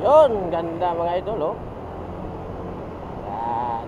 Yun, ganda mga idol, oh. Yan.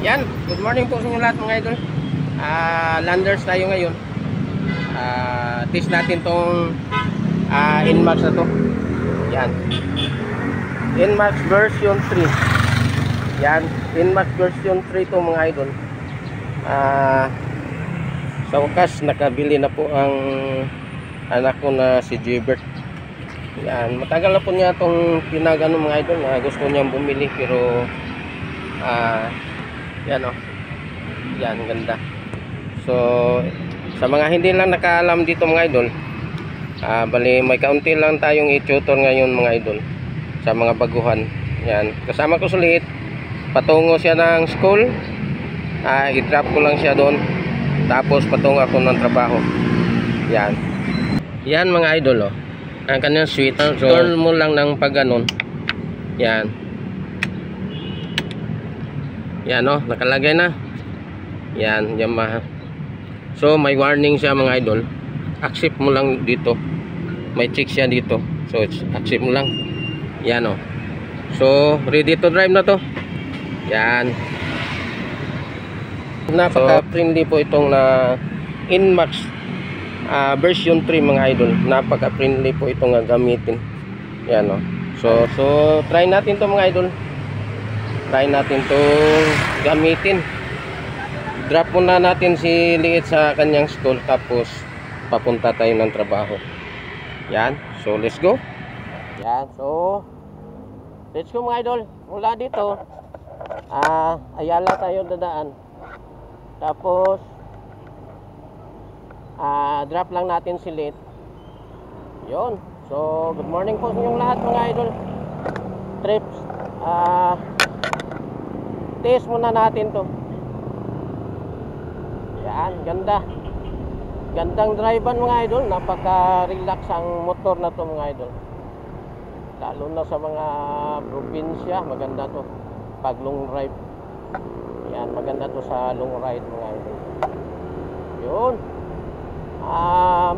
Yan, good morning po sa inyo lahat mga idol. Landers tayo ngayon. Test natin tong Inmax na to. Yan, Inmax version 3. Yan, Inmax version 3 to mga idol. Sa wakas nakabili na po ang anak ko na si Gilbert. Yan, matagal na po niya itong pinagano mga idol na gusto niyang bumili, pero yan o, yan, ganda. So sa mga hindi lang nakaalam dito mga idol, bali may kaunti lang tayong i-tutor ngayon mga idol sa mga baguhan. Yan, kasama ko sulit, patungo siya ng school, i-drop ko lang siya doon, tapos patungo ako ng trabaho. Yan, yan mga idol, oh, ang kanyang switch. So turn mo lang ng pag ganon. Yan, yan, oh, nakalagay na. Yan, Yamaha. So may warning siya mga idol. Accept mo lang dito. May check siya dito. So accept mo lang. Yan, oh. So ready to drive na to. Yan. Napaka-friendly po itong Inmax version 3 mga idol. Napaka-friendly po itong gamitin. Yan, oh. So try natin to mga idol. Try natin itong gamitin. Drop muna natin si Liit sa kanyang school, tapos papunta tayo ng trabaho. Yan, so let's go. Yan, so let's go mga idol. Mula dito Ayala tayo dadaan, tapos drop lang natin si Liit. Yun, so good morning po sa inyong lahat mga idol. Trips, test muna natin to. Yan, ganda. Gandang drivean mga idol. Napaka-relax ang motor na to mga idol. Lalo na sa mga probinsya, maganda to pag long ride. Yan, maganda to sa long ride mga idol. Yun.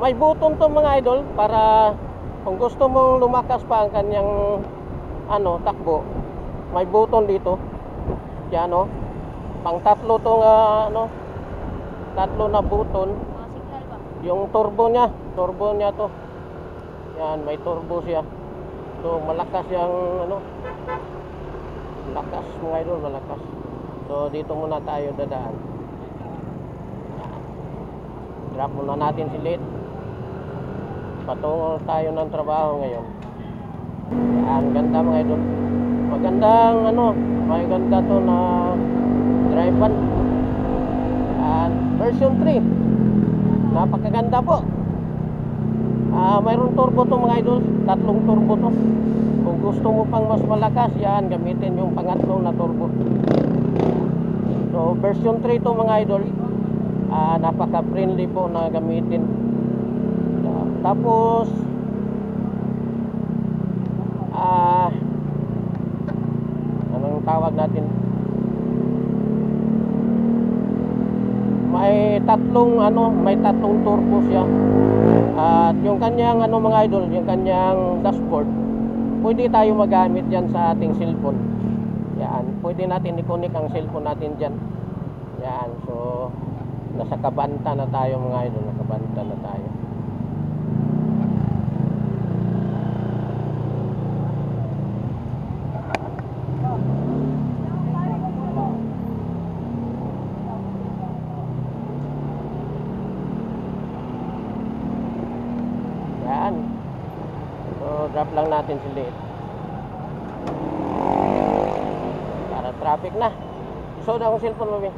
May button to mga idol, para kung gusto mong lumakas pa ang kanyang takbo, may button dito. Yan, oh. Pang tatlo tong tatlo na button. Yung turbo niya to. Yan, may turbo siya. So malakas yung malakas mga idol, malakas. So dito muna tayo dadaan. Yan. Drop muna natin si Liit. Patungo tayo ng trabaho ngayon. Yan, ganda mga idol. Magandang maganda to na drivean. Version 3. Napakaganda po. Mayroon turbo to mga idol. Tatlong turbo to. Kung gusto mo pang mas malakas, yan, gamitin yung pangatlong na turbo. So version 3 to mga idol. Napaka-friendly po na gamitin. Tapos anong tawag natin? May tatlong turbo siya. At yung kanyang mga idol, yung kanyang dashboard, pwede tayo magamit diyan sa ating cellphone. Yan, pwede natin i-connect ang cellphone natin diyan. Yan, so nasa kabanta na tayo mga idol, nakabanta na tayo. Drop lang natin si Liit para traffic na. So daw ang cellphone mo,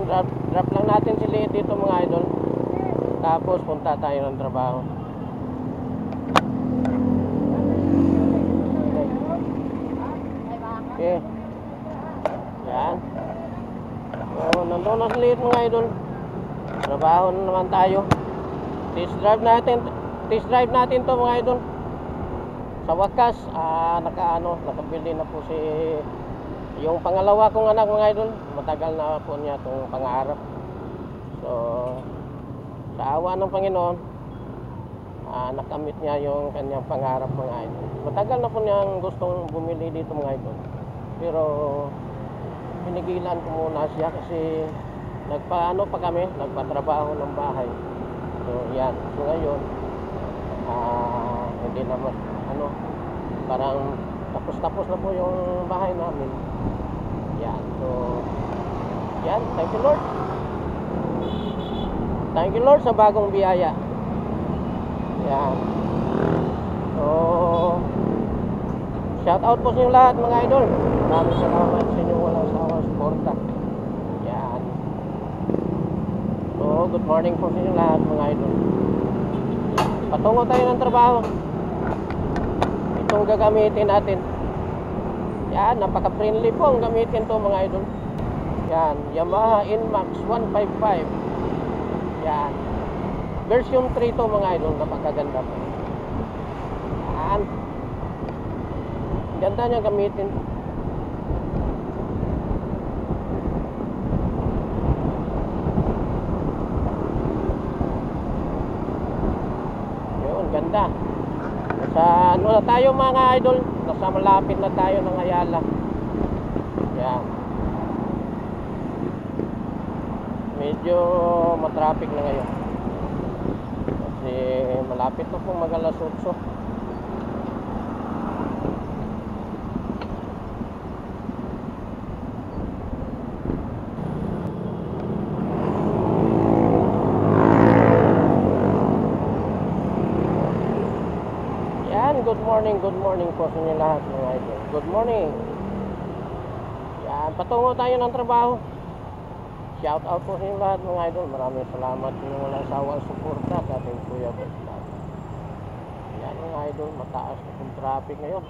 Yan, drop lang natin si Liit dito mga idol. Tapos punta tayo ng trabaho. Okay. Yan. So, nandun na si Liit mga idol. Trabaho na naman tayo. Test drive natin to mga idol. Sa wakas, nakabili na po si yung pangalawa kong anak mga idol. Matagal na po niya itong pangarap. So, sa awa ng Panginoon, nakamit niya yung kanyang pangarap mga idol. Matagal na po niyang gustong bumili dito mga idol. Pero, pinigilan ko muna siya kasi nagpatrabaho ng bahay. So, yan. So, ngayon, hindi naman, parang tapos na po yung bahay namin. Yan. So, yan. Thank you, Lord. Thank you, Lord, sa bagong biyaya. Yan. So, shout out po sa inyo lahat, mga idol. Maraming salamat sa inyo walang sawang suporta. Yan. So, good morning po sa inyo lahat, mga idol. Patungo tayo ng trabaho. Itong gagamitin natin. Yan, napaka-friendly po ang gamitin to mga idol. Yan, Yamaha Inmax 155. Yan. Version 3 to mga idol, napakaganda po. Yan. Ganda niya gamitin. Yun, ganda. Sa na tayo mga idol, nasa malapit na tayo ng Ayala. Yan. Medyo matraffic na ngayon. Kasi malapit na pong mag-alas 8. Good morning po sa inyo lahat mga idol. Good morning. Yan, patungo tayo ng trabaho. Shout out po sa inyo lahat mga idol. Maraming salamat sa inyo walang sawang suporta sa ating Kuya Boss. Yan mga idol, mataas na yung traffic ngayon.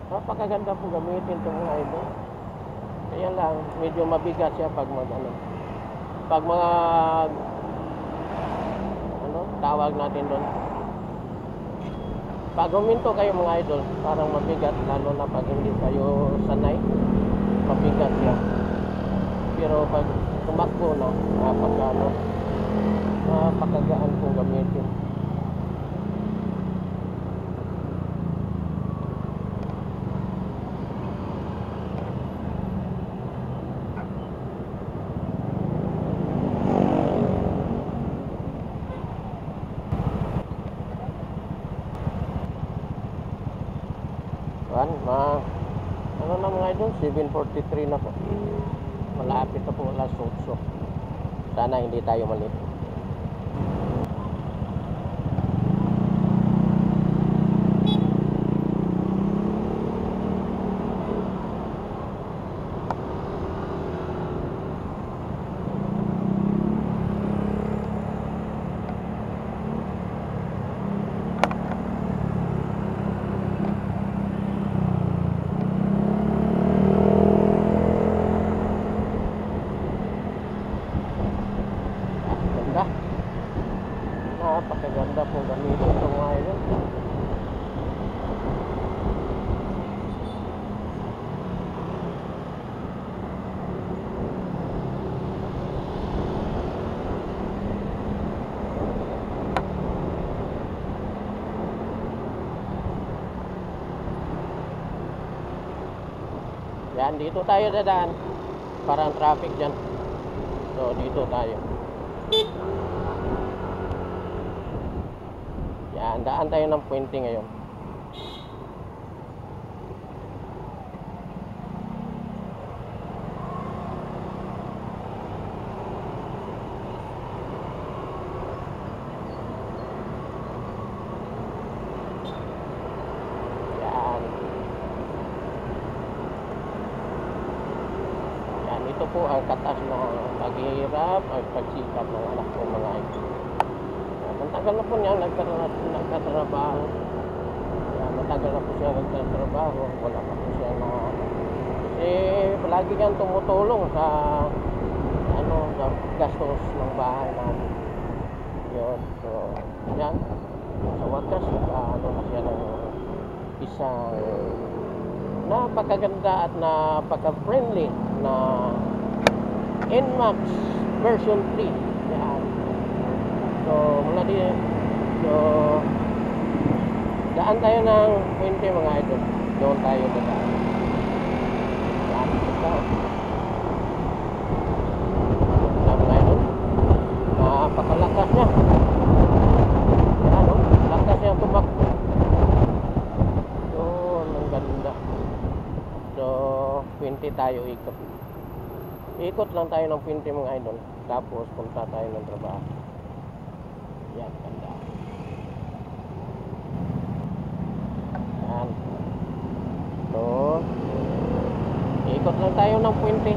Napakaganda po gamitin ito mga idol. Kaya lang, medyo mabigat siya pag tawag natin doon. Pag huminto kayo mga idol, parang mabigat, lalo na pag hindi kayo sanay, mabigat siya. Pero pag tumakbo na, napakagaan po gamitin. Ano na mga idol, 7:43 na po. Malapit na po alas 8. Sana hindi tayo mali. Napakaganda po gamitin ito mga idol. Yan, dito tayo dadaan. Parang traffic dyan. So, dito tayo. Yan. Yan, daan tayo ng Puente ngayon. Yan. Yan, ito po ang katas na paghihirap at pagsikap ng anak ko mga idol. Matagal na po niya nagtatrabaho. Matagal na po siya nagtatrabaho. Wala pa po siya na... Kasi palagi kang tumutulong sa sa gastos ng bahay namin. Yun. So, yan. Sa wakas, na siya ng isang napakaganda at napaka-friendly na NMAX version 3. Yan. So, mula din. So, daan tayo ng Puente mga idol. Doon tayo dadaan. Yan, ito. Mga idol. Napakalakas niya. Yan, lakas niya tumakbo. Doon, ang ganda. So, Puente tayo ikot. Ikot lang tayo ng Puente mga idol. Tapos, punta tayo ng trabaho. Yan, ganda. Yan. So, ikot lang tayo ng Puente.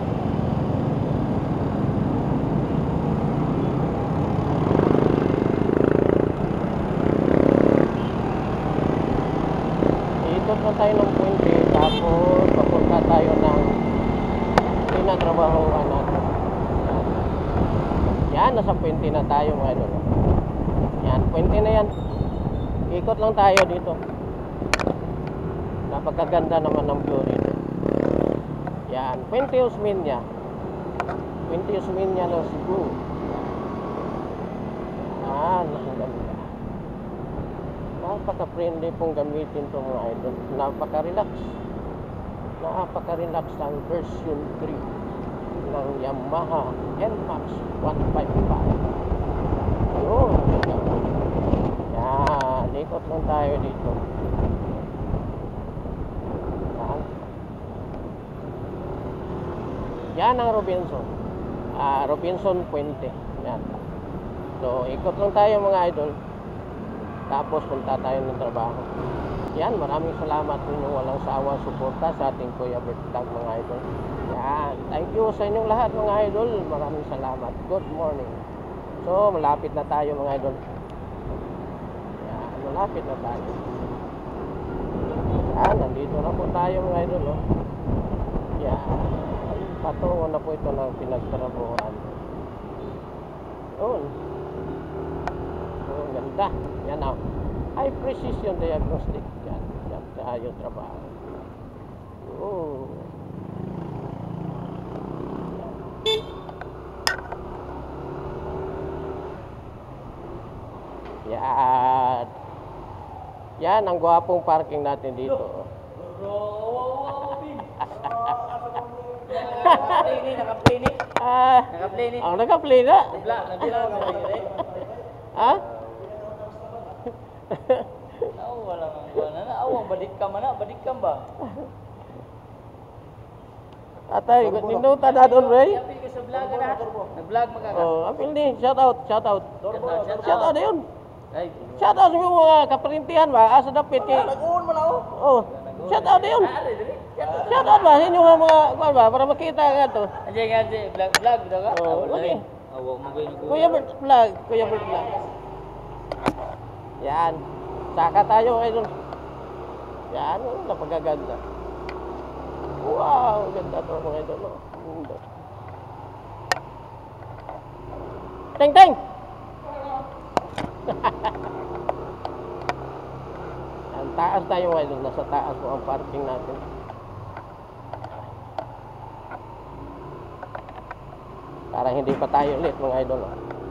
Ikot lang tayo ng Puente. Tapos, papunta tayo ng tinatrabahoan natin. Yan, nasa Puente na tayo mga idol. Yan, Puente na yan. Ikot lang tayo dito. Napakaganda naman ng view dito. Yan, Puente Osmeña. Puente Osmeña ng Cebu. Yan, ang ganda. Napaka-friendly pong gamitin itong mga idol. Napaka-relax. Napaka-relax ang version 3 ng Yamaha NMAX 155. Yun. Yan, ikot lang tayo dito. Yan ang Robinson. Robinson Puente. Yan. So, ikot lang tayo mga idol. Tapos punta tayo ng trabaho. Yan, maraming salamat po inyong walang sawang suporta sa ating Kuya Bert Vlog mga idol. Yan, thank you sa inyong lahat mga idol. Maraming salamat. Good morning. So, malapit na tayo mga idol. Yan, malapit na tayo. Yan, nandito na po tayo mga idol. Oh. Yan, patungo na po ito ng pinagtrabahoan. Yun. So, ganda. Yan o. High precision diagnostic. Yan. Yan tayo trabaho. Oh. Yan. Yan ang gwapong parking natin dito. Naka-play ni. Ang naka-play na. Ha? Wala na. Awang balik ka ba? Atay, ninuta na doon, Ray. Apil ka sa vlog na. Nag-vlog magkaka. Oh, apil ni. Shout out. Shout out na yun. Ay, Shout out sa mga kaparintihan ba? Asa dapit kay. nag-uon mo na ako. Oh. Shout out na yun. Shout out ba? Inyo mga kuwan ba? Para makita ka to. Anjay, vlog daw ka. Oh, okay. Awang mo kayo. Kuya Bert Vlog. Kuya Bert Vlog. Yan. Saka tayo ngayon. Yan. Napagaganda. Wow. Ganda to mga idol. No? Teng teng. Ang taas tayo ngayon. Nasa taas po ang parking natin. Para hindi pa tayo late mga idol.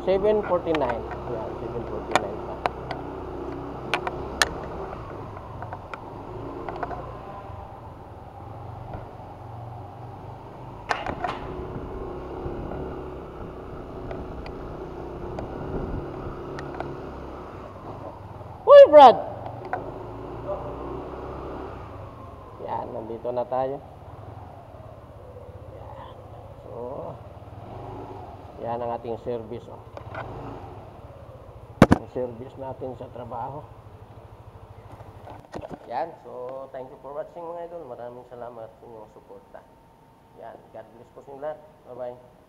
7:49. Yan, 7:49 pa. Brad? Yan, nandito na tayo. Yan. So, yan ang ating service. Oh. Ang service natin sa trabaho. Yan, so thank you for watching mga idol. Maraming salamat sa inyong suporta. Yan, God bless po sa inyo lahat. Bye-bye.